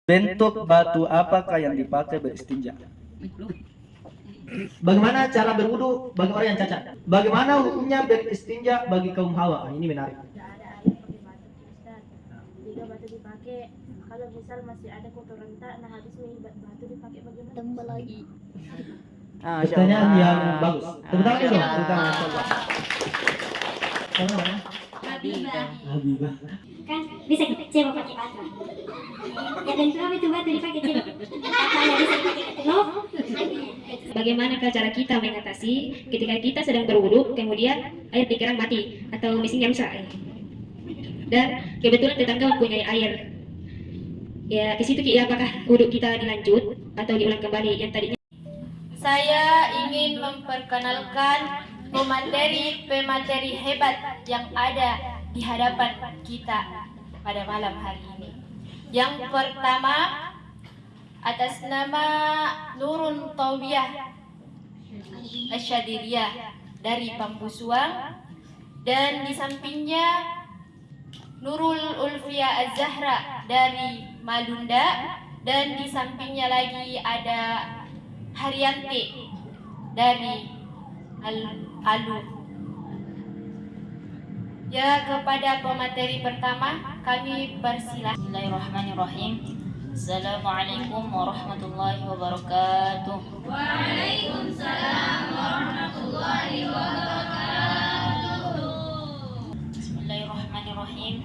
Bentuk batu apakah yang dipakai beristinja? Bagaimana cara berwudu bagi orang yang cacat? Bagaimana hukumnya beristinja bagi kaum hawa? Ini menarik. Tidak ada air pakai batu, Ustaz. Jika batu dipakai, kalau misal masih ada kotoran tak, nah habis batu dipakai bagaimana? Tambah lagi. Pertanyaan yang bagus. Tepuk tangan dulu. Tepuk tangan. Apa namanya? Habibah. Kan bisa cebok pakai batu. Ya dan kenapa itu batu dipakai cebok? Apanya bisa dipakai ketelok? Bagaimana cara kita mengatasi ketika kita sedang berwudu kemudian air di keran mati atau mesinnya rusak dan kebetulan tetangga mempunyai air, ya ke situ ya, apakah wudu kita dilanjut atau diulang kembali yang tadinya? Saya ingin memperkenalkan pemateri hebat yang ada di hadapan kita pada malam hari ini. Yang pertama, atas nama Nurun Tawiyah Asyadiriyah dari Pambusuang, dan di sampingnya Nurul Ulfia Az-Zahra dari Malunda, dan di sampingnya lagi ada Haryanti dari Alu. Ya, kepada pemateri pertama kami persilahkan. Bismillahirrahmanirrahim. Assalamualaikum warahmatullahi wabarakatuh. Waalaikumsalam warahmatullahi wabarakatuh. Bismillahirrahmanirrahim.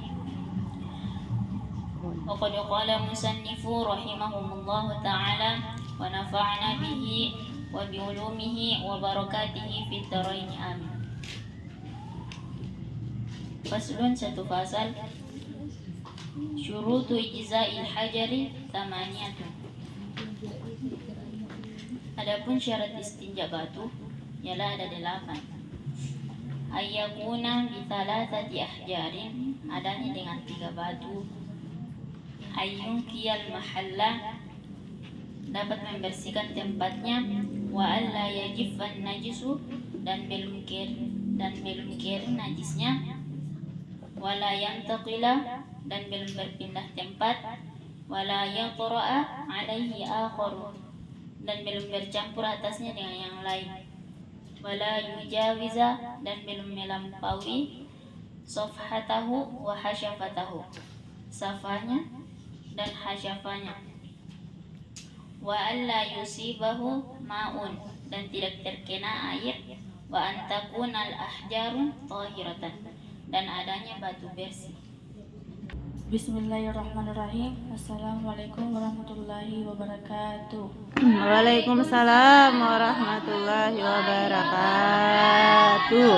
Wa qad qala musannifu rahimahumullah ta'ala wa nafa'na bihi wa bi ulumihi wa barakatihi fid dharain amin. Faslun, satu fasal. Syurutu ijza'il hajari tamaniyatun. Adapun syarat istinja batu ialah ada 8. Ayyakuna bi thalathati ahjarin, adanya dengan 3 batu. Ayyunkiyal mahalla, dapat membersihkan tempatnya. Wa alla yajifan najisu, dan belum kering najisnya. Wala yantaqila, dan belum berpindah tempat. Wala yaqra'a alaihi akharu, dan belum bercampur atasnya dengan yang lain. Wala yujawiza, dan belum melampaui safhatahu wa hasyafatahu, safanya dan hasyafanya. Wa alla yusibahu ma'un, dan tidak terkena air. Wa antakunal ahjarun tahiratan, dan adanya batu bersih. Bismillahirrahmanirrahim. Assalamualaikum warahmatullahi wabarakatuh. Waalaikumsalam warahmatullahi wabarakatuh.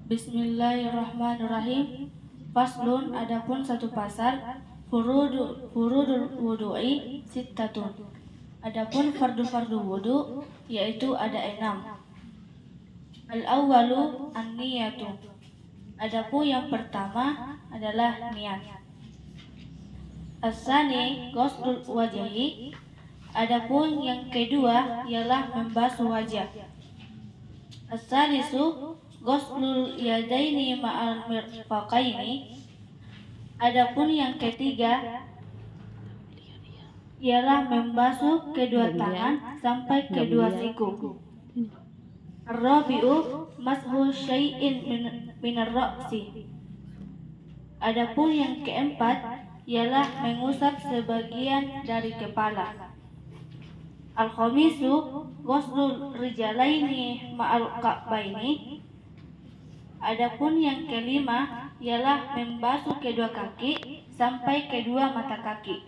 Bismillahirrahmanirrahim. Faslun, adapun satu pasal. Furudul wudu'i sittatun. Adapun fardu-fardu wudu yaitu ada 6. Al-awwalu an-niyatu. Adapun yang pertama adalah niat. As-sani ghuslul wajhi. Adapun yang kedua ialah membasuh wajah. As-salisu ghuslul yadaini ma'al mirfaqaini. Adapun yang ketiga ialah membasuh kedua tangan sampai kedua siku. Ar-rabi'u mashu syai'in minar ra'si. Adapun yang keempat ialah mengusap sebagian dari kepala. Al-khamisu ghuslul rijalaini ma'al ka'baini. Adapun yang kelima ialah membasuh kedua kaki sampai kedua mata kaki.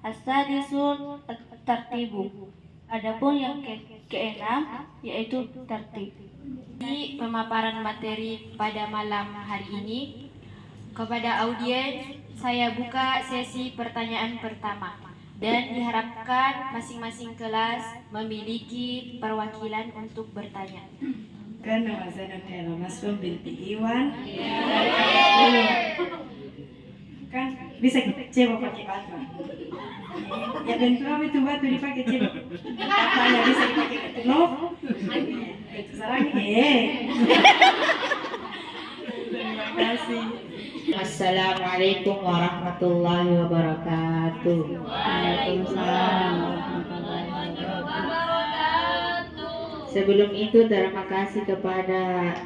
As-sadisul tartibu. Adapun yang keenam yaitu tertib. Di pemaparan materi pada malam hari ini, kepada audiens saya buka sesi pertanyaan pertama, dan diharapkan masing-masing kelas memiliki perwakilan untuk bertanya. Kan nama saya Masrum binti Iwan. Kan bisa cebok pakai batu. Ya bentuk itu batu dipakai cebok. Apanya bisa dipakai ketelok? Itu sarang. Terima kasih. Assalamualaikum warahmatullahi wabarakatuh. Waalaikumsalam. Sebelum itu terima kasih kepada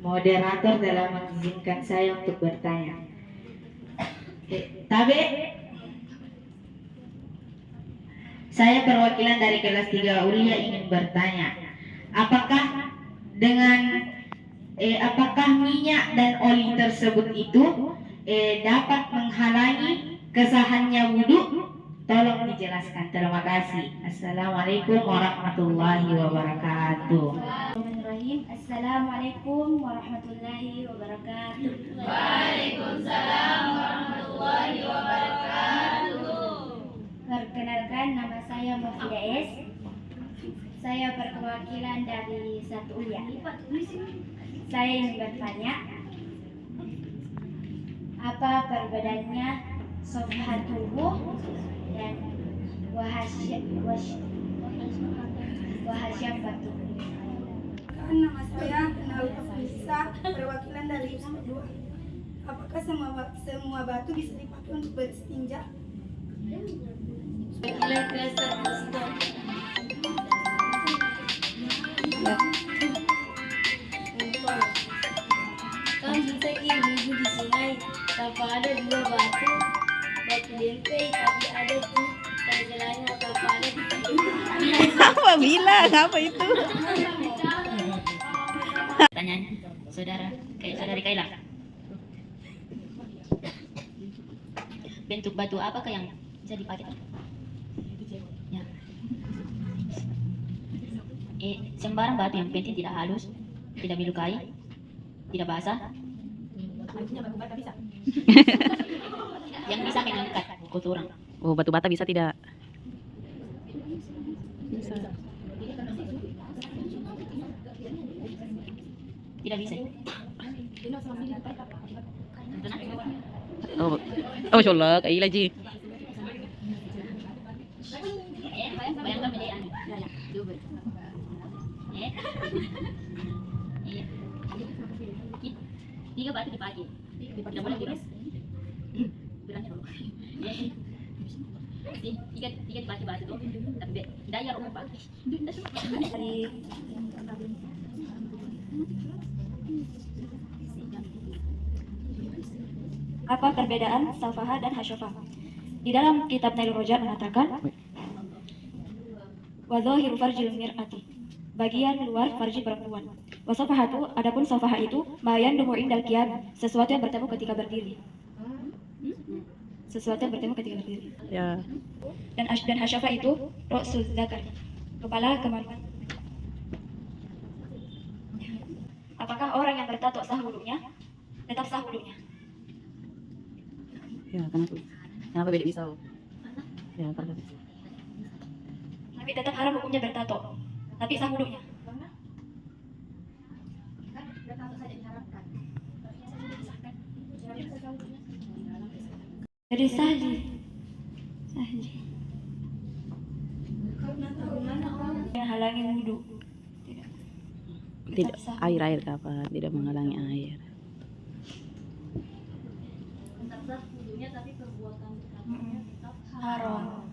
moderator telah mengizinkan saya untuk bertanya. Tabe, saya perwakilan dari kelas 3 Ulia ingin bertanya, apakah minyak dan oli tersebut itu dapat menghalangi kesahannya wudhu? Tolong dijelaskan. Terima kasih. Assalamualaikum warahmatullahi wabarakatuh. Bismillahirrahmanirrahim. Assalamualaikum warahmatullahi wabarakatuh. Waalaikumsalam warahmatullahi wabarakatuh. Perkenalkan, nama saya Mufidah S. Saya perwakilan dari satu Ulia. Saya ingin bertanya, apa perbedaannya sofhat tubuh dan wahasyam batu? Nama saya Kenal Nisa, perwakilan dari IPSMA 2. Apakah semua batu bisa dipakai untuk beristinja? Kan bisa ibu di sungai tanpa ada dua batu dempet, tapi ada tuh jalannya tanpa ada Apa bilang? Apa itu? Pertanyaan saudari Kaila. Bentuk batu apakah yang bisa dipakai? Ya. Sembarang batu yang penting tidak halus, tidak melukai, tidak basah. Yang bisa mengangkat kotoran. Oh, batu bata bisa tidak? Bisa. Tidak bisa. Oh, Masya Allah, kayak lagi. Bayangkan menjadi anu. Tiga batu dipakai. Tidak boleh kurang. Bilangnya dulu. Tiga dipakai batu tuh. Tapi daya rumah pakai. Apa perbedaan salfahah dan hasyafah? Di dalam kitab Nailur Rojar mengatakan, wa dhahiru farjil mir'ati, bagian luar farji perempuan. Wa safahatu, adapun safahah itu mayan duhu indal qiyam, sesuatu yang bertemu ketika berdiri. Sesuatu yang bertemu ketika berdiri. Ya. Dan hasyafah itu ra'sul dzakar, kepala kemaluan. Apakah orang yang bertato sah wudunya? Tetap sah wudunya. Ya, kenapa beda pisau? Ya, karena Tapi tetap haram hukumnya bertato. Tapi sah wudunya. Jadi sahji. Yang halangi wudu. tidak air kapan tidak menghalangi air. Haram.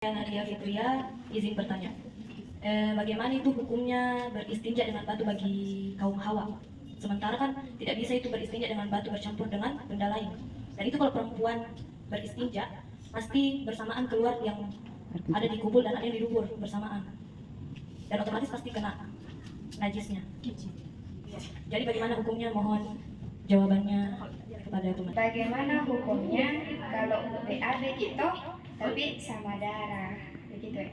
Nadia Fitria izin bertanya, bagaimana itu hukumnya beristinja dengan batu bagi kaum Hawa? Sementara kan tidak bisa itu beristinja dengan batu bercampur dengan benda lain. Dan itu kalau perempuan beristinja pasti bersamaan keluar yang ada di kubul dan ada yang di dubur bersamaan. Dan otomatis pasti kena najisnya. Jadi bagaimana hukumnya? Mohon jawabannya kepada teman. Bagaimana hukumnya kalau BAB gitu tapi sama darah begitu ya?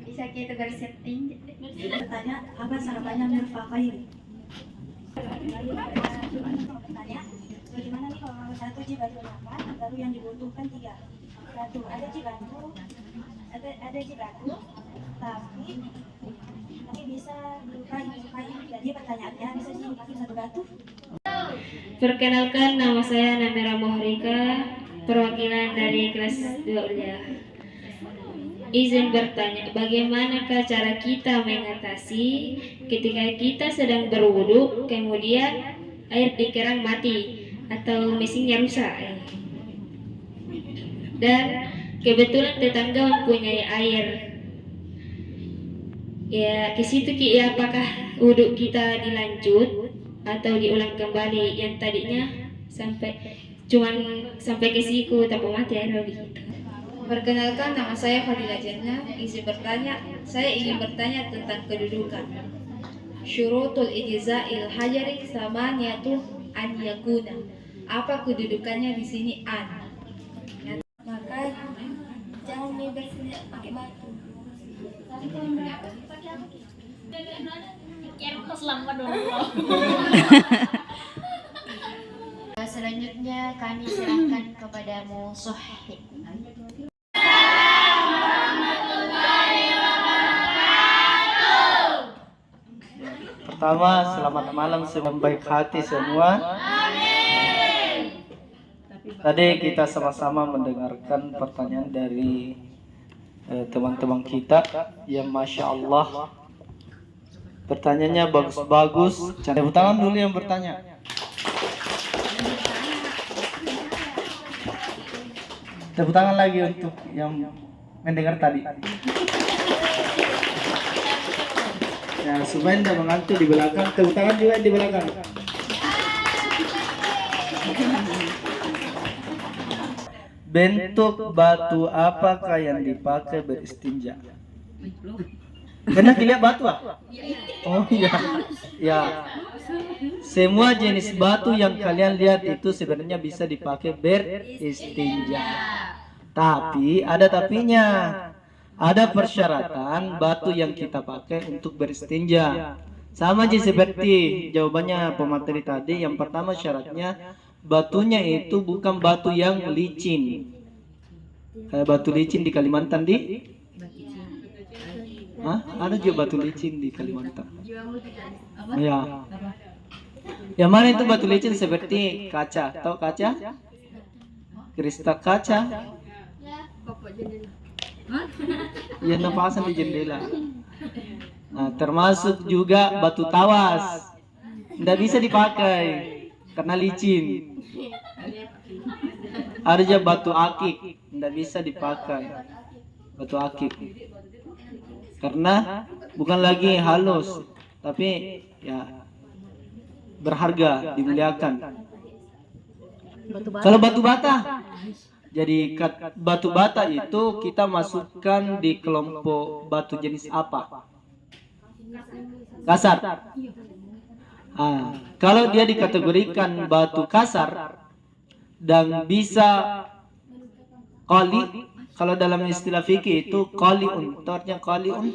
Bisa kita bersetting? Bertanya, apa sarapannya mirfaqain? Bertanya, bagaimana nih kalau satu batu 8 baru yang dibutuhkan 3 batu, ada batu tapi bisa melukai. Jadi pertanyaannya, bisa sih pakai satu batu? Perkenalkan, nama saya Namira Mohrika, perwakilan dari kelas 2 Ulia. izin bertanya, bagaimanakah cara kita mengatasi ketika kita sedang berwudu, kemudian air di keran mati atau mesinnya rusak, dan kebetulan tetangga mempunyai air. Ya, ke situ ya, apakah wudhu kita dilanjut atau diulang kembali yang tadinya cuman sampai ke siku tanpa mati air begitu. Perkenalkan, nama saya Fadila Jannah. Saya ingin bertanya tentang kedudukan. Syurutul ijza'il hajari samaniyatu an yakuna. Apa kedudukannya di sini an? Maka jangan bersenjata pakai batu. Selanjutnya kami serahkan kepadamu Sohib. Pertama, selamat malam sebaik hati semua. Tadi kita sama-sama mendengarkan pertanyaan dari teman-teman kita yang Masya Allah pertanyaannya bagus-bagus. Tepuk tangan dulu yang bertanya. Tepuk tangan lagi untuk yang mendengar tadi. Ya, supaya tidak mengantuk di belakang. Tepuk tangan juga di belakang. Bentuk batu apakah yang dipakai beristinja? Pernah dilihat batu ah? Oh iya. Ya. Semua jenis batu yang kalian lihat itu sebenarnya bisa dipakai beristinja. Tapi ada tapinya. Ada persyaratan batu yang kita pakai untuk beristinja. Sama aja seperti jawabannya pemateri tadi. Yang pertama syaratnya batunya itu bukan batu yang licin. Kayak batu licin di Kalimantan di? Hah? Ada juga batu licin di Kalimantan. Ya. Yang mana itu batu licin seperti kaca? Tahu kaca? Kristal kaca? Ya, napasan di jendela. Nah, termasuk juga batu tawas. Tidak bisa dipakai karena licin. Ada juga batu akik, tidak bisa dipakai. Batu akik karena bukan lagi halus, tapi ya berharga, dimuliakan. Kalau batu bata, jadi batu bata itu kita masukkan di kelompok batu jenis apa? Kasar. Kalau dia dikategorikan batu kasar dan bisa qali, kalau dalam istilah fikih itu qaliun, artinya qaliun,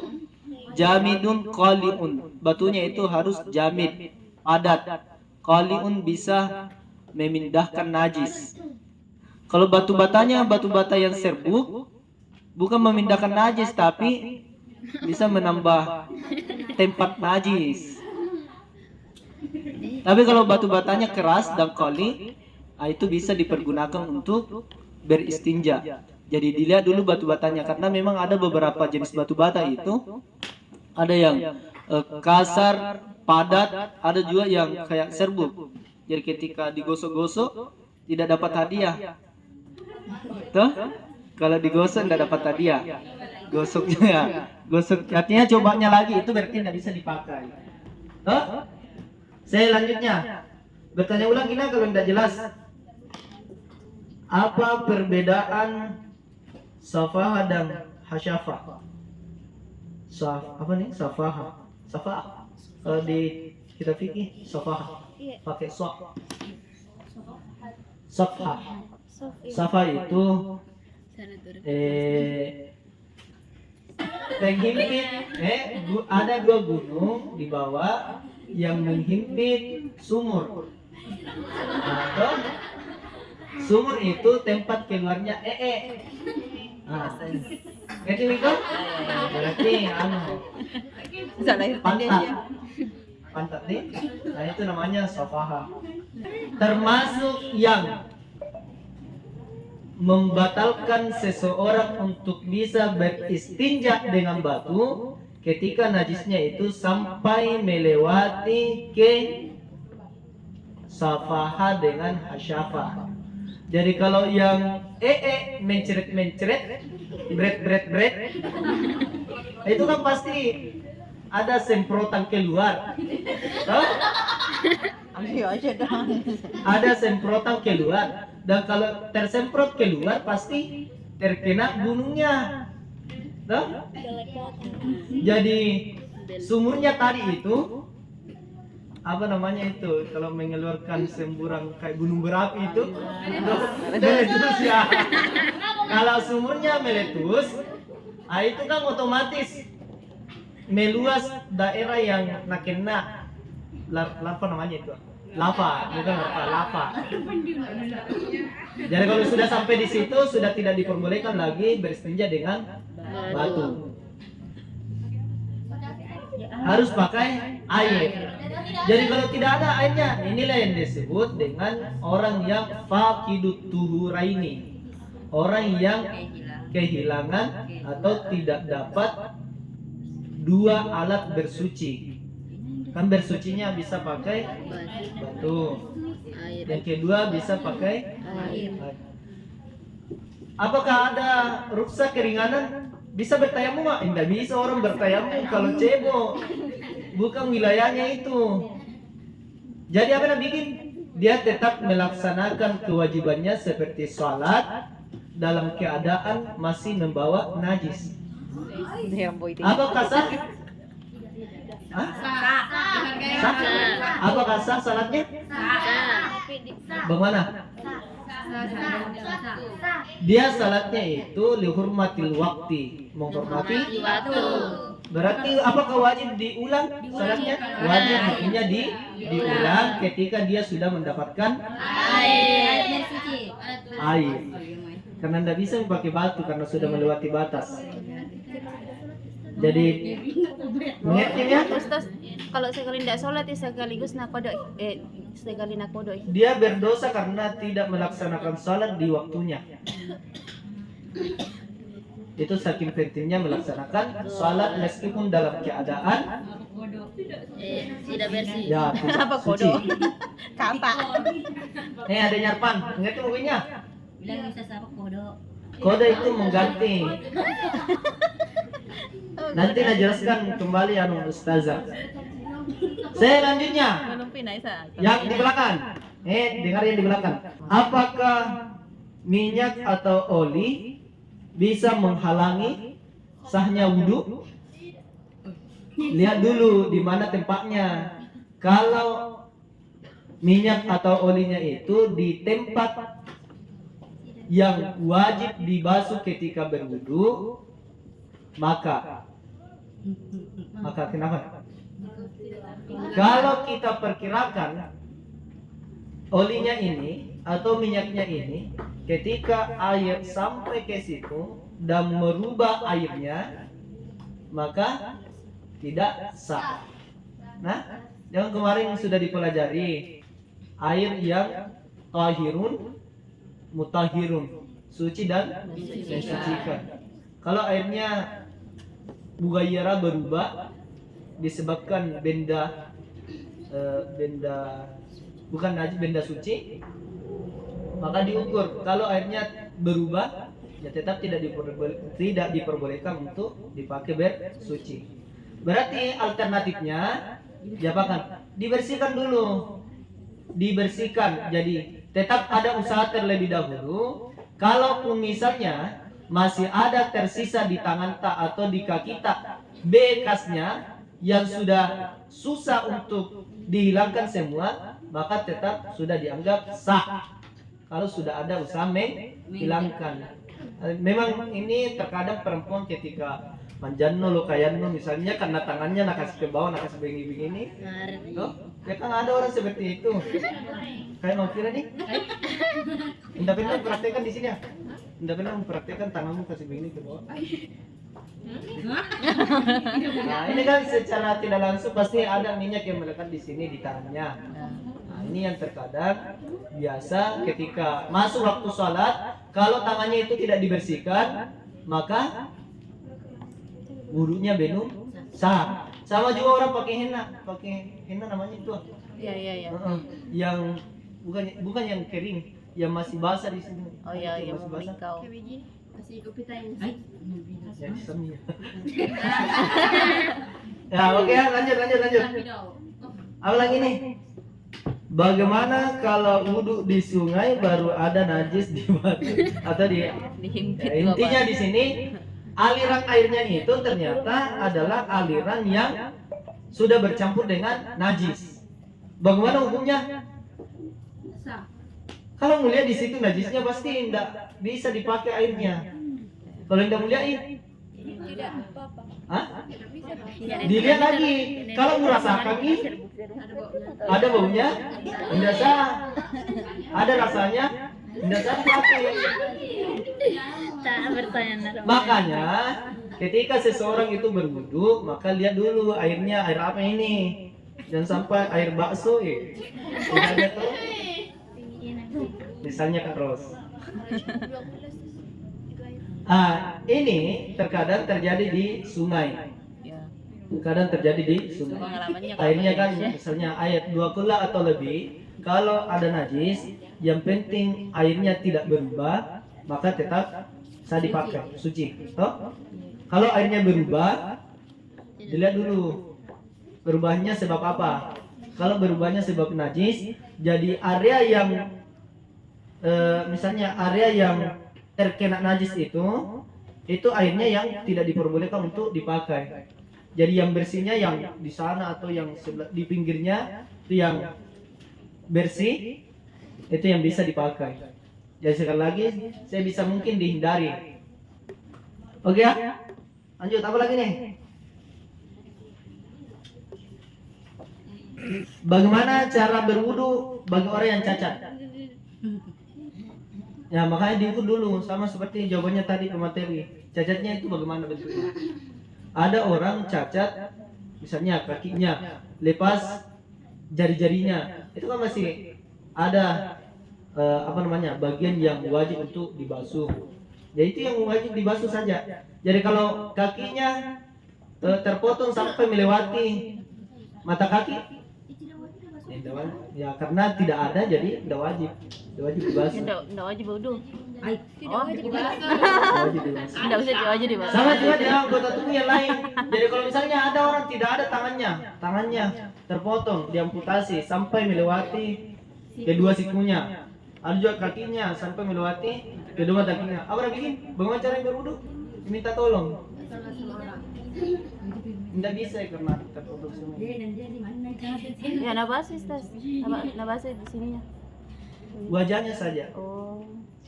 jamidun qaliun. Batunya itu harus jamid, padat. Qaliun bisa memindahkan najis. Kalau batu batanya batu bata yang serbuk, bukan memindahkan najis tapi bisa menambah tempat najis. Tapi kalau batu batanya keras dan qali, itu bisa dipergunakan untuk beristinja. Jadi dilihat dulu batu batanya, karena memang ada beberapa jenis batu bata itu ada yang kasar, padat, ada juga yang kayak serbuk. Jadi ketika digosok-gosok tidak dapat hadiah. Tuh, kalau digosok tidak dapat hadiah. Gosoknya, gosok artinya cobanya lagi, itu berarti tidak bisa dipakai. Tuh, saya lanjutnya bertanya ulang ini kalau tidak jelas. Apa perbedaan safah dan hasyafah? Apa nih? Safah. Kalau di kita fikih safah pakai sok. Safah. Safah itu menghimpit. Ada dua gunung di bawah yang menghimpit sumur. Sumur itu tempat keluarnya Ngerti itu? Berarti pantat nih. Nah itu namanya safaha. Termasuk yang membatalkan seseorang untuk bisa beristinja dengan batu ketika najisnya itu sampai melewati ke safaha dengan hasyafah. Jadi kalau yang mencret-mencret, bret, itu kan pasti ada semprotan keluar. Tahu? Ada semprotan keluar, dan kalau tersemprot keluar pasti terkena gunungnya. Tahu? Jadi sumurnya tadi itu apa namanya itu, kalau mengeluarkan semburan kayak gunung berapi itu meletus ya. Kalau sumurnya meletus, itu kan otomatis meluas daerah yang kena lava namanya itu. Lava, bukan lava. Jadi kalau sudah sampai di situ sudah tidak diperbolehkan lagi beristinja dengan batu. Harus pakai air. Jadi kalau tidak ada airnya, inilah yang disebut dengan orang yang faqidut tuhuraini, orang yang kehilangan atau tidak dapat dua alat bersuci. Kan bersucinya bisa pakai batu, yang kedua bisa pakai air. Apakah ada ruksa keringanan? Bisa bertayamum? Tidak bisa orang bertayamum kalau cebo, bukan wilayahnya itu. Jadi apa yang bikin? Dia tetap melaksanakan kewajibannya seperti sholat dalam keadaan masih membawa najis. Apakah sah? Apakah sah salatnya? Bagaimana? Dia salatnya itu lihurmatil waktu, menghormati waktu. Berarti apakah wajib diulang salatnya? Wajib hukumnya diulang ketika dia sudah mendapatkan air. Karena tidak bisa pakai batu karena sudah melewati batas. Jadi mengertinya? Ustaz, kalau sekali tidak sholat ya sekaligus nakodok, sekali nakodok. Dia berdosa karena tidak melaksanakan sholat di waktunya. Itu saking pentingnya melaksanakan sholat meskipun dalam keadaan tidak bersih. ya tidak Apa suci. kodok? Kata. Nih ada nyarpan, ngerti mungkinnya? Bilang bisa apa kodok. Kode itu mengganti. Nanti najelaskan kembali anu ustazah. Selanjutnya yang di belakang. Dengar yang di belakang. Apakah minyak atau oli bisa menghalangi sahnya wudhu? Lihat dulu di mana tempatnya. Kalau minyak atau olinya itu di tempat yang wajib dibasuh ketika berwudu, maka kenapa? Kalau kita perkirakan olinya ini atau minyaknya ini ketika air sampai ke situ dan merubah airnya, maka tidak sah. Nah, yang kemarin sudah dipelajari air yang tahirun, mutahirun, suci dan mensucikan. Kalau airnya mughayyara berubah disebabkan benda bukan najis, benda suci, maka diukur. Kalau airnya berubah ya tetap tidak diperbolehkan untuk dipakai bersuci. Berarti alternatifnya diapakan? Dibersihkan dulu. Dibersihkan. Jadi tetap ada usaha terlebih dahulu. Kalaupun misalnya masih ada tersisa di tangan tak atau di kaki tak bekasnya yang sudah susah untuk dihilangkan semua, maka tetap sudah dianggap sah. Kalau sudah ada usaha menghilangkan. Memang ini terkadang perempuan ketika manjanno lokayanno misalnya karena tangannya nak kasih ke bawah, nak kasih begini-begini. Ya kan ada orang seperti itu. Kayak mau kira nih. Tidak pernah mempraktekkan di sini ya. Tidak pernah mempraktekkan tanganmu kasih begini ke bawah. Nah, ini kan secara tidak langsung pasti ada minyak yang melekat di sini di tangannya. Nah, ini yang terkadang biasa ketika masuk waktu sholat, kalau tangannya itu tidak dibersihkan, maka wudunya belum sah. Sama juga orang pakai henna namanya itu. Iya, iya, iya. Yang bukan yang kering, yang masih basah di sini. Oh iya, Itu yang masih basah. memikau. Ya, semi. Ya, oke, lanjut. Apa lagi nih? Bagaimana kalau wudhu di sungai baru ada najis di batu atau di Dihimpit ya, dua intinya batu. di sini aliran airnya itu ternyata adalah aliran yang sudah bercampur dengan najis. Bagaimana hukumnya? Kalau melihat di situ najisnya pasti tidak bisa dipakai airnya. Kalau tidak melihat, dilihat lagi. Kalau merasakan ada baunya, tidak sah. Ada rasanya, tidak sah dipakai. Makanya ketika seseorang itu berwudu, maka lihat dulu airnya air apa ini. Jangan sampai air bakso ya. Tidak ada tuh. Misalnya Kak Ros. Ini terkadang terjadi di sungai. Terkadang terjadi di sungai. Pengalamannya Airnya kan ya. misalnya air 2 kula atau lebih. Kalau ada najis, yang penting airnya tidak berubah, maka tetap bisa dipakai, suci. Toh? Kalau airnya berubah, dilihat dulu berubahnya sebab apa. Kalau berubahnya sebab najis, jadi area yang misalnya area yang terkena najis itu airnya yang tidak diperbolehkan untuk dipakai. Jadi yang bersihnya yang di sana atau yang di pinggirnya itu yang bersih, itu yang bisa dipakai. Jadi sekali lagi saya bisa mungkin dihindari. Oke ya, lanjut apa lagi nih? Bagaimana cara berwudu bagi orang yang cacat? Ya makanya diukur dulu, sama seperti jawabannya tadi ke materi. Cacatnya itu bagaimana bentuknya? Ada orang cacat, misalnya kakinya lepas jari-jarinya, itu kan masih ada bagian yang wajib untuk dibasuh. Ya itu yang wajib dibasuh saja. Jadi kalau kakinya terpotong sampai melewati mata kaki, ya karena tidak ada jadi tidak wajib dibasuh. Tidak wajib wudu. Tidak wajib dibasuh. Wajib dibasuh. Tidak usah wajib dibasuh. Sama juga dengan anggota tubuh yang lain. Jadi kalau misalnya ada orang tidak ada tangannya terpotong, diamputasi sampai melewati kedua sikunya. Ada juga kakinya sampai melewati kedua kakinya. Apa yang bikin? Bagaimana cara berwudu? Minta tolong. Tidak bisa karena terpotong semua. Ya, nabasi tas. Nabasi di sininya. Wajahnya saja. Oh.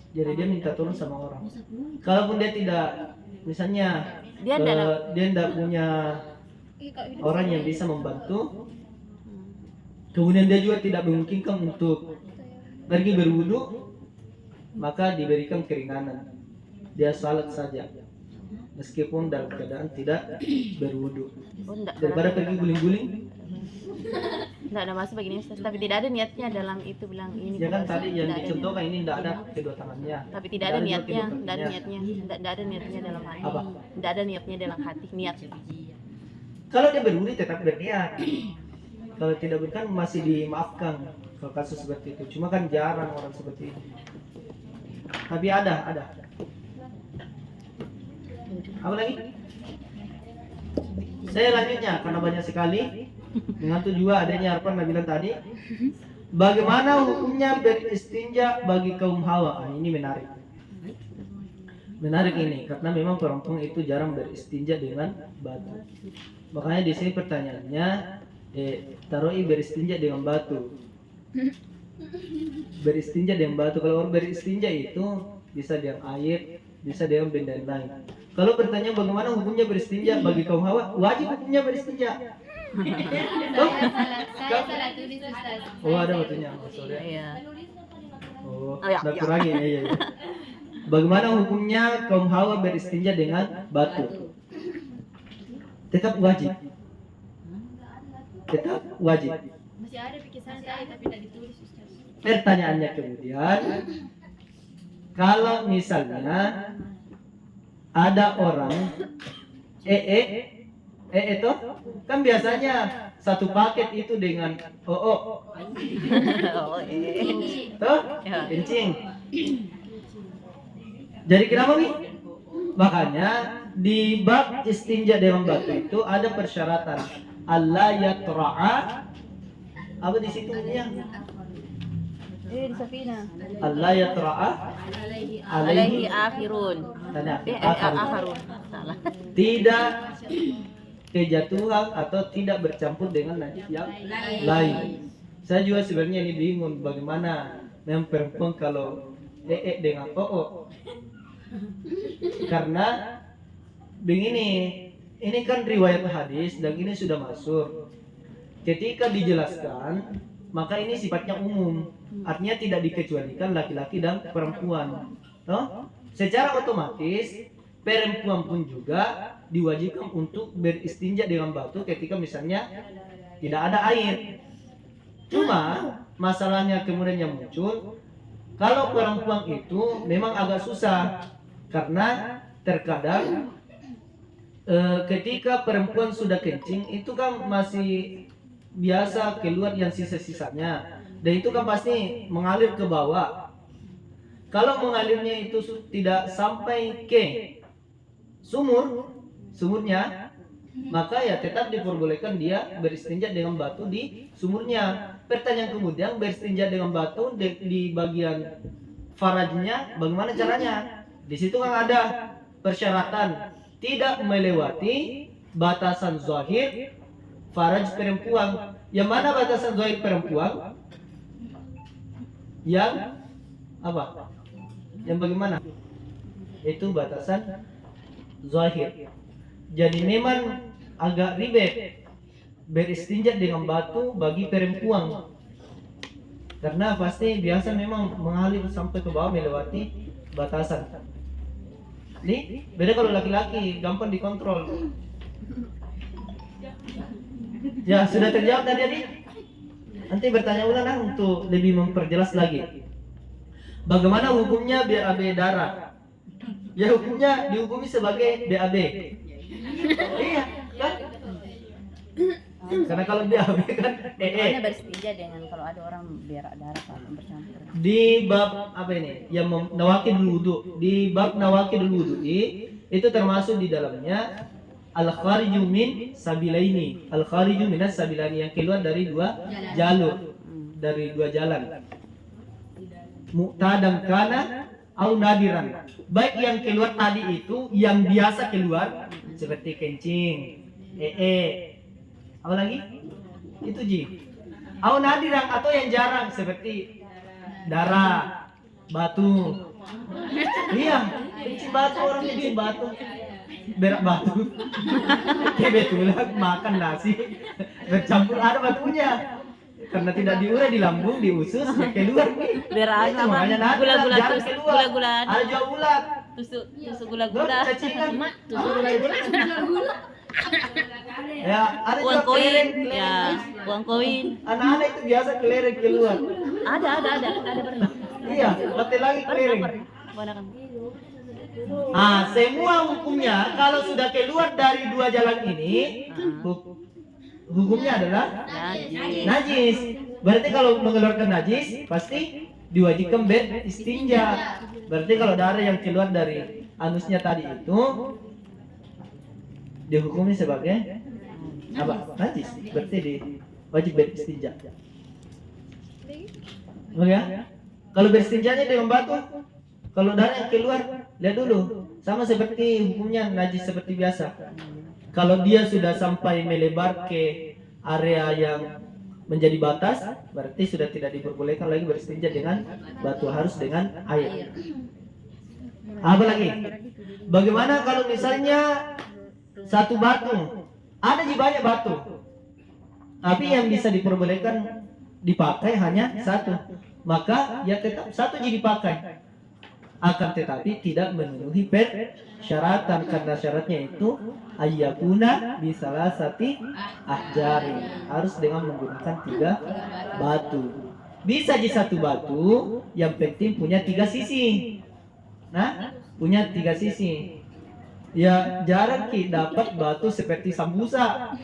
Jadi dia minta tolong sama orang. Kalaupun dia tidak, misalnya Dia tidak punya orang yang bisa membantu, kemudian dia juga tidak memungkinkan untuk pergi berwudu, maka diberikan keringanan. Dia salat saja, meskipun dalam keadaan tidak berwudu. Oh, Daripada pergi guling-guling. Tidak ada masuk begini, Ustaz. Tapi tidak ada niatnya dalam itu bilang ini. Ya kan tadi yang Tidak ada dicontohkan ini tidak ada kedua tangannya. Tapi tidak ada juga niatnya, kedua tidak ada kakinya. niatnya, tidak ada niatnya dalam hati. Apa? Tidak ada niatnya dalam hati, niat. Kalau dia berwudu tetap berniat. Kalau tidak berkan masih dimaafkan kalau kasus seperti itu. Cuma kan jarang orang seperti itu. Tapi ada. Apa lagi? Saya lanjutnya karena banyak sekali. Dengan juga adanya Arfan bilang tadi. Bagaimana hukumnya beristinja bagi kaum Hawa? Ini menarik. Menarik ini karena memang perempuan itu jarang beristinja dengan batu. Makanya di sini pertanyaannya, taroi beristinja dengan batu. Beristinja dengan batu. Kalau orang beristinja itu bisa dengan air, bisa dengan benda lain. Kalau pertanyaan bagaimana hukumnya beristinja bagi kaum Hawa, wajib hukumnya beristinja. Saya salah tulis Ustaz. Oh ada batunya. Oh, sorry. Iya. Oh, ya, udah ya. kurangin ya. Bagaimana hukumnya kaum Hawa beristinja dengan batu? tetap wajib. Tetap wajib. Masih ada pikiran saya tapi tidak ditulis Ustaz. Pertanyaannya kemudian, kalau misalnya ada orang itu kan biasanya satu paket itu dengan tuh kencing. Jadi kenapa nih? Makanya di bab istinja dengan batu itu ada persyaratan Allah yatra'a, apa di situ ya? Di Safina. Allah yatra'a Alaihi akhirun. akharun. Salah. Tidak kejatuhan atau tidak bercampur dengan najis yang lain. Saya juga sebenarnya ini bingung bagaimana memang perempuan kalau dengan karena begini, ini kan riwayat hadis dan ini sudah masuk. Ketika dijelaskan, maka ini sifatnya umum, artinya tidak dikecualikan laki-laki dan perempuan. Secara otomatis perempuan pun juga diwajibkan untuk beristinja dengan batu ketika misalnya tidak ada air. Cuma masalahnya kemudian yang muncul, kalau perempuan itu memang agak susah karena terkadang ketika perempuan sudah kencing itu kan masih biasa keluar yang sisa-sisanya, dan itu kan pasti mengalir ke bawah. Kalau mengalirnya itu tidak sampai ke sumurnya, maka ya tetap diperbolehkan dia beristinja dengan batu di sumurnya. Pertanyaan kemudian, beristinja dengan batu di bagian farajnya bagaimana caranya? Di situ kan ada persyaratan tidak melewati batasan zahir faraj perempuan. Yang mana batasan zahir perempuan? Yang apa? Yang bagaimana? Itu batasan zahir. Jadi memang agak ribet beristinja dengan batu bagi perempuan, karena pasti biasa memang mengalir sampai ke bawah melewati batasan. Nih, beda kalau laki-laki gampang dikontrol. Ya, sudah terjawab tadi Adi? Nanti bertanya ulang lah untuk lebih memperjelas lagi. Bagaimana hukumnya BAB darah? Ya hukumnya dihukumi sebagai BAB. Iya, kan? Karena kalau BAB kan Bagaimana beristinja dengan kalau ada orang berak darah atau bercampur? Di bab apa ini? Yang nawakidul wudu. Di bab nawakidul wudu itu termasuk di dalamnya al-khariju min sabilaini. Al-khariju minas sabilaini, yang keluar dari dua jalur, dari dua jalan. Mu'tadan kana au nadiran. Baik yang keluar tadi itu yang biasa keluar seperti kencing, apa lagi? Itu ji. Au nadiran atau yang jarang seperti darah, batu. Iya, kencing batu, orang kencing batu. Berak batu. Kebetulan makan nasi bercampur ada batunya. Karena tidak diurai di lambung, di usus, ya keluar nih. Berak Itu apa? makanya nanti Gula-gula jarang tusuk, keluar. gula-gula. Ada juga ulat. Tusuk gula-gula. Cacingan. Tusuk gula-gula. Ya, ada Uang juga koin, kelereng. ya, uang koin. Anak-anak itu biasa kelereng keluar. Ada pernah. Iya, nanti lagi kelereng. Keponakan. Semua hukumnya kalau sudah keluar dari dua jalan ini, hukumnya adalah najis. Berarti kalau mengeluarkan najis pasti diwajibkan beristinja. Berarti kalau darah yang keluar dari anusnya tadi itu dihukumi sebagai apa? Najis. Berarti wajib beristinja. Oh ya? Kalau beristinjanya dengan batu, kalau darah yang keluar, lihat dulu, sama seperti hukumnya najis seperti biasa. Kalau dia sudah sampai melebar ke area yang menjadi batas, berarti sudah tidak diperbolehkan lagi beristinja dengan batu, harus dengan air. Apa lagi? Bagaimana kalau misalnya satu batu, ada di banyak batu, tapi yang bisa diperbolehkan dipakai hanya satu, maka ya tetap satu jadi dipakai. akan tetapi tidak memenuhi persyaratan, karena syaratnya itu ayyakuna bisalasati ahjari, harus dengan menggunakan 3 batu. Bisa jadi 1 batu, yang penting punya 3 sisi. Nah, punya 3 sisi. Ya jarang kita dapat batu seperti sambusa.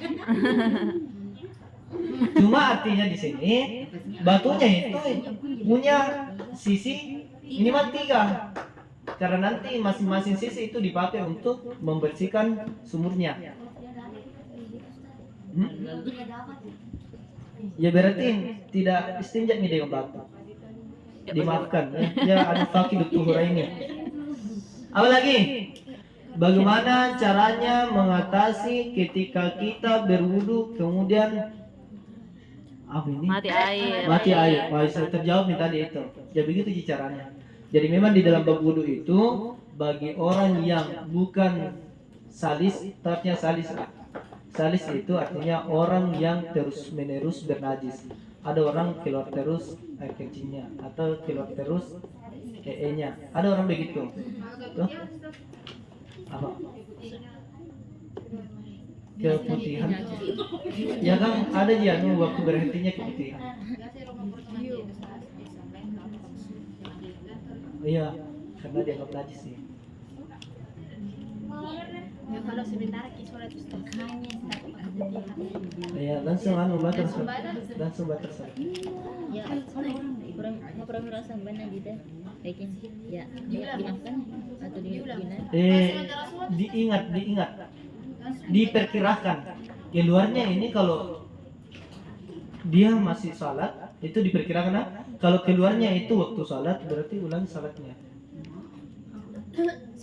Cuma artinya di sini batunya itu punya sisi minimal 3. Karena nanti masing-masing sisi itu dipakai untuk membersihkan sumurnya. Ya berarti tidak istinja nih dengan batu. Dimaafkan ya ada fakir tuhur ini. Apa lagi? Bagaimana caranya mengatasi ketika kita berwudu kemudian apa ini? Mati air. Mati air. Wah, saya terjawab nih tadi itu. Ya begitu sih caranya. Jadi memang di dalam bab wudu itu bagi orang yang bukan salis, artinya salis. Salis itu artinya orang yang terus-menerus bernajis. Ada orang keluar terus air kencingnya atau keluar terus nya. Ada orang begitu. Tuh. Apa? Keputihan. Ya kan ada janu waktu berhentinya keputihan. Iya, karena dianggap najis sih. Ya kalau sebentar sholat Ustaz. Iya, langsung batas. Langsung batas. Ya, kurang merasa benar gitu. Bikin ya dimaafkan atau digunakan. Diingat. Diperkirakan. Keluarnya ini kalau dia masih salat itu diperkirakan kalau keluarnya itu waktu salat berarti ulangi salatnya.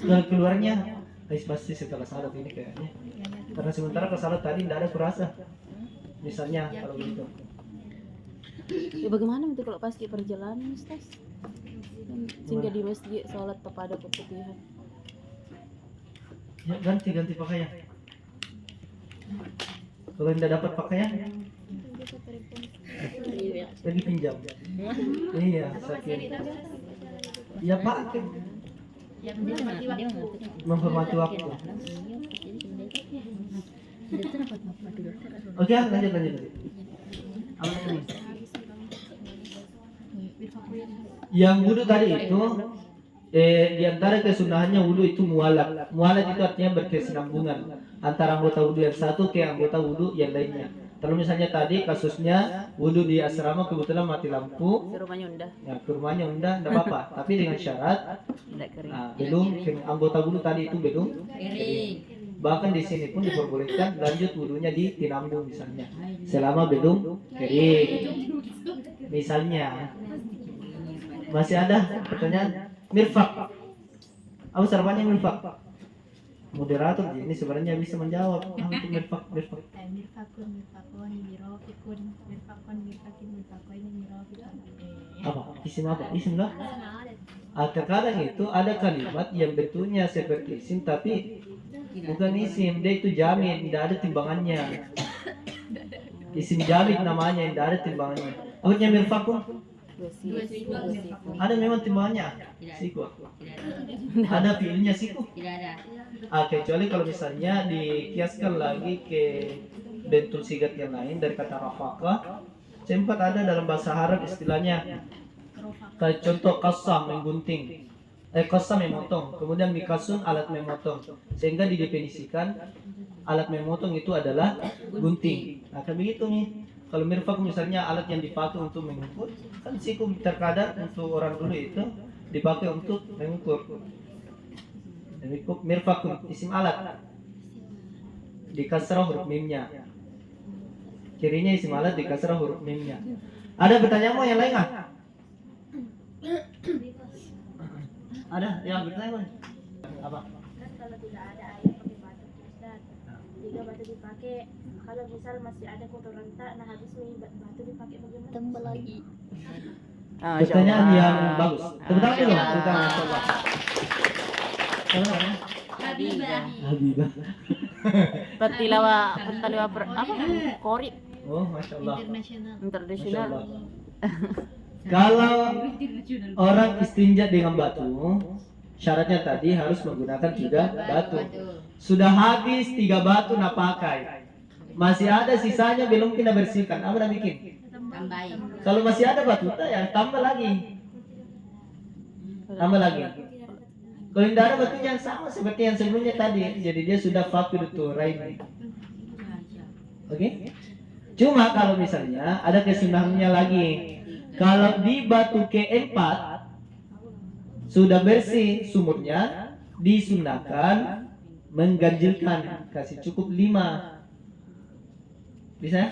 Kalau keluarnya pasti setelah salat ini kayaknya. Karena sementara ke salat tadi tidak ada kurasa. Misalnya kalau begitu. Ya bagaimana nanti kalau pas di perjalanan Ustaz? Sehingga di masjid sholat kepada keputihan. Ya ganti pakaian. Kalau tidak dapat pakaian lagi pinjam. Iya, sakit. Ya pakai. Menghormati waktu. Oke, lanjut. Yang wudu tadi itu di antara kesunahannya wudu itu mualat. Mualat itu artinya berkesinambungan antara anggota wudu yang satu ke anggota wudu yang lainnya. Kalau misalnya tadi kasusnya wudu di asrama kebetulan mati lampu, Ke rumahnya undah. ya ke rumahnya undah tidak apa-apa, tapi dengan syarat Tidak kering. belum anggota wudu tadi itu belum kering. Bahkan di sini pun diperbolehkan lanjut wudunya di tinambung misalnya, selama belum kering. Misalnya masih ada pertanyaan mirfak. Apa sarapannya mirfak? Moderator ini sebenarnya bisa menjawab. Apa itu mirfak? Apa? Isim apa? Isim lah. Terkadang itu ada kalimat yang bentuknya seperti isim tapi bukan isim, dia itu jamin, tidak ada timbangannya. Isim jamin namanya, tidak ada timbangannya. Apanya mirfakun? Dua siku. Ada memang timbangannya? Siku. Ada fiilnya siku? Tidak ada. Kecuali kalau misalnya dikiaskan lagi ke bentuk sigat yang lain dari kata rafaqah, sempat ada dalam bahasa Arab istilahnya. Kayak contoh qasam menggunting, qasam memotong, kemudian mikasun alat memotong, sehingga didefinisikan alat memotong itu adalah gunting. Nah kayak begitu nih. Kalau mirfak misalnya alat yang dipakai untuk mengukur, kan siku terkadang untuk orang dulu itu dipakai untuk mengukur. Mirfak isim alat di kasrah huruf mimnya. Kirinya isim alat di kasrah huruf mimnya. Ada pertanyaan mau yang lain nggak? Ada yang bertanya apa? Kan kalau tidak ada air pakai batu Ustaz. Jika batu dipakai, kalau misal masih ada kotoran tak, nah habis nih batu dipakai bagaimana? Tambah lagi. Pertanyaan yang bagus. Tepuk tangan dulu. Tepuk tangan coba. Siapa namanya? Habibah. Petilawa apa? Korip Oh, masya Allah. internasional. Masya Allah. Kalau orang istinja dengan batu, syaratnya tadi harus menggunakan 3 batu. Sudah habis 3 batu nak pakai, masih ada sisanya belum kita bersihkan, apa nak bikin? Kalau masih ada batu, ya tambah lagi. Kalau tidak ada batunya sama seperti yang sebelumnya tadi, jadi dia sudah faqidatul rain. Oke? Cuma kalau misalnya ada kesunahannya lagi, kalau di batu keempat sudah bersih sumurnya, disunahkan mengganjilkan, kasih cukup 5. Bisa?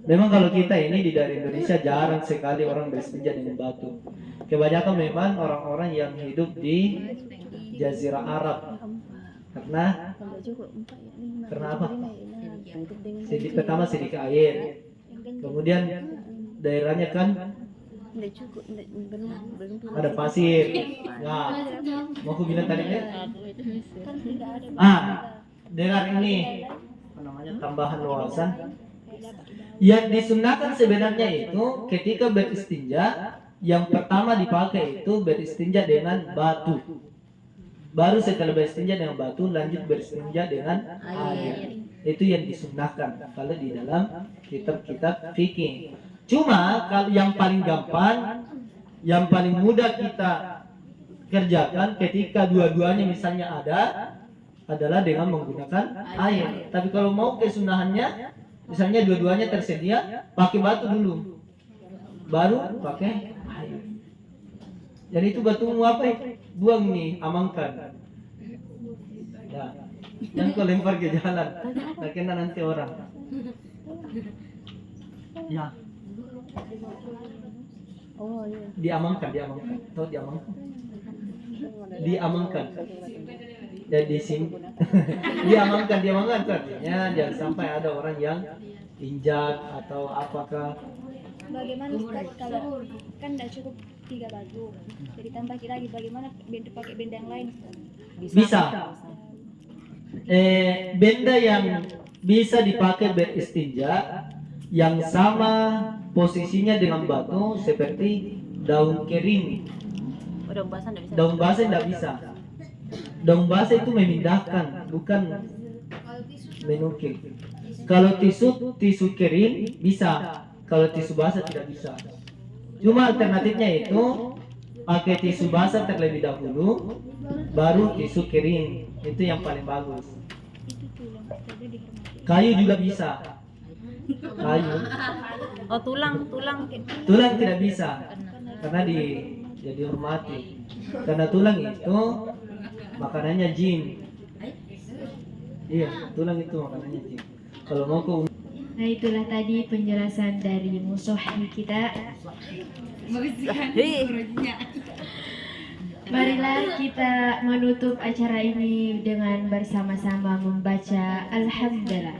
Memang kalau kita ini di daerah Indonesia jarang sekali orang beristinja dengan batu. Kebanyakan memang orang-orang yang hidup di Jazirah Arab. Karena apa? Pertama sedikit air, kemudian daerahnya kan ada pasir. Nah, mau aku bilang tadi dengar ini apa namanya, tambahan wawasan. Yang disunahkan sebenarnya itu ketika beristinja, yang pertama dipakai itu beristinja dengan batu. Baru setelah beristinja dengan batu lanjut beristinja dengan air. Itu yang disunahkan kalau di dalam kitab-kitab fikih. Cuma kalau yang paling gampang, yang paling mudah kita kerjakan ketika dua-duanya misalnya ada, adalah dengan menggunakan air. Tapi kalau mau kesunahannya, misalnya dua-duanya tersedia, pakai batu dulu, baru pakai air. Jadi itu batumu apa? Buang nih, amankan. Ya, jangan kau lempar ke jalan, tak kena nanti orang. Ya. Oh iya. Diamankan. Tahu diamankan? Diamankan. Jadi diamankan artinya jangan sampai ada orang yang injak atau apakah. Bagaimana Ustaz kalau kan tidak cukup 3 batu, jadi tambah lagi, bagaimana pakai benda yang lain Ustaz? Bisa. Benda yang bisa dipakai beristinja yang sama posisinya dengan batu seperti daun kering. Daun basah tidak bisa. Daun basah tidak bisa. Daun basah itu memindahkan, bukan menukik. Kalau tisu kering bisa, kalau tisu basah tidak bisa. Cuma alternatifnya itu pakai tisu basah terlebih dahulu, baru tisu kering. Itu yang paling bagus. Kayu juga bisa. Kayu. Oh tulang. Tulang tidak bisa karena jadi hormati. Karena tulang itu makanannya jin. Iya, tulang itu makanannya jin. Kalau mau ke Nah, itulah tadi penjelasan dari musohi kita. Marilah kita menutup acara ini dengan bersama-sama membaca Alhamdulillah.